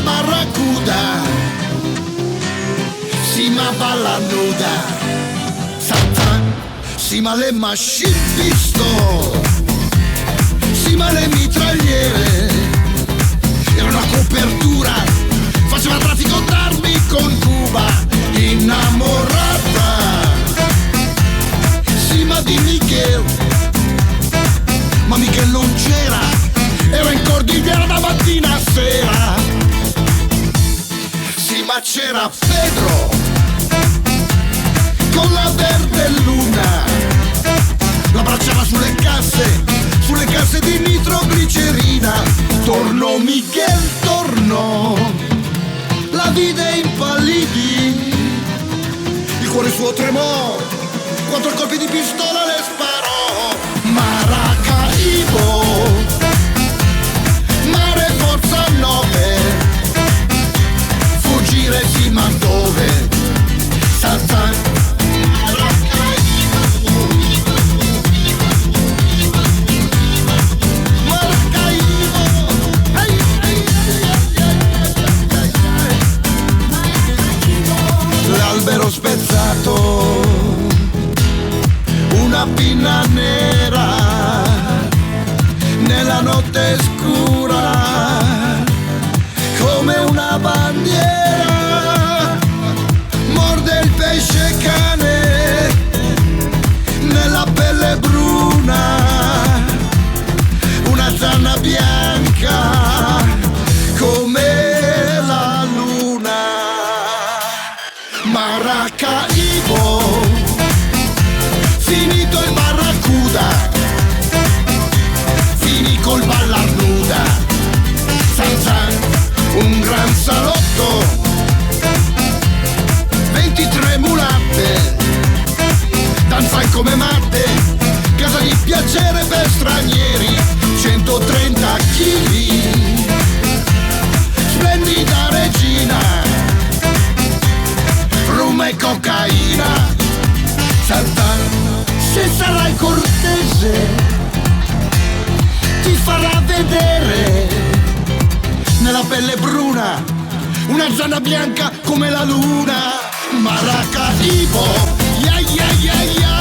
barracuda, sì ma balla nuda, Satan, sì ma le machine pistol, sì ma le mitragliere, era una copertura, faceva traffico d'armi con Cuba, innamorata, sì ma di Michel, ma Michel non c'era, era in cordigliera da mattina a sera. Sì ma c'era Pedro con la verde luna, l'abbracciava sulle casse di nitroglicerina. Tornò Michel, tornò, la vide impallidì, il cuore suo tremò, 4 colpi di pistola le sparò. Maracaibo, mare forza 9, fuggire sì ma dove? Satan, l'albero spezzato, una pinna nera nella notte scura, come una bandiera, morde il pesce cane nella pelle bruna, una zanna bianca come la luna. Maracaibo, finito il barracuda, finì col ballar nuda, Zanzan, un gran salotto, 23 mulatte, danzan come matte, casa di piacere per stranieri, 130 kg, splendida regina, rum e cocaina. Satan, se sarai cortese, ti farà vedere nella pelle bruna una zanna bianca come la luna. Maracaibo, ya ya ya ya.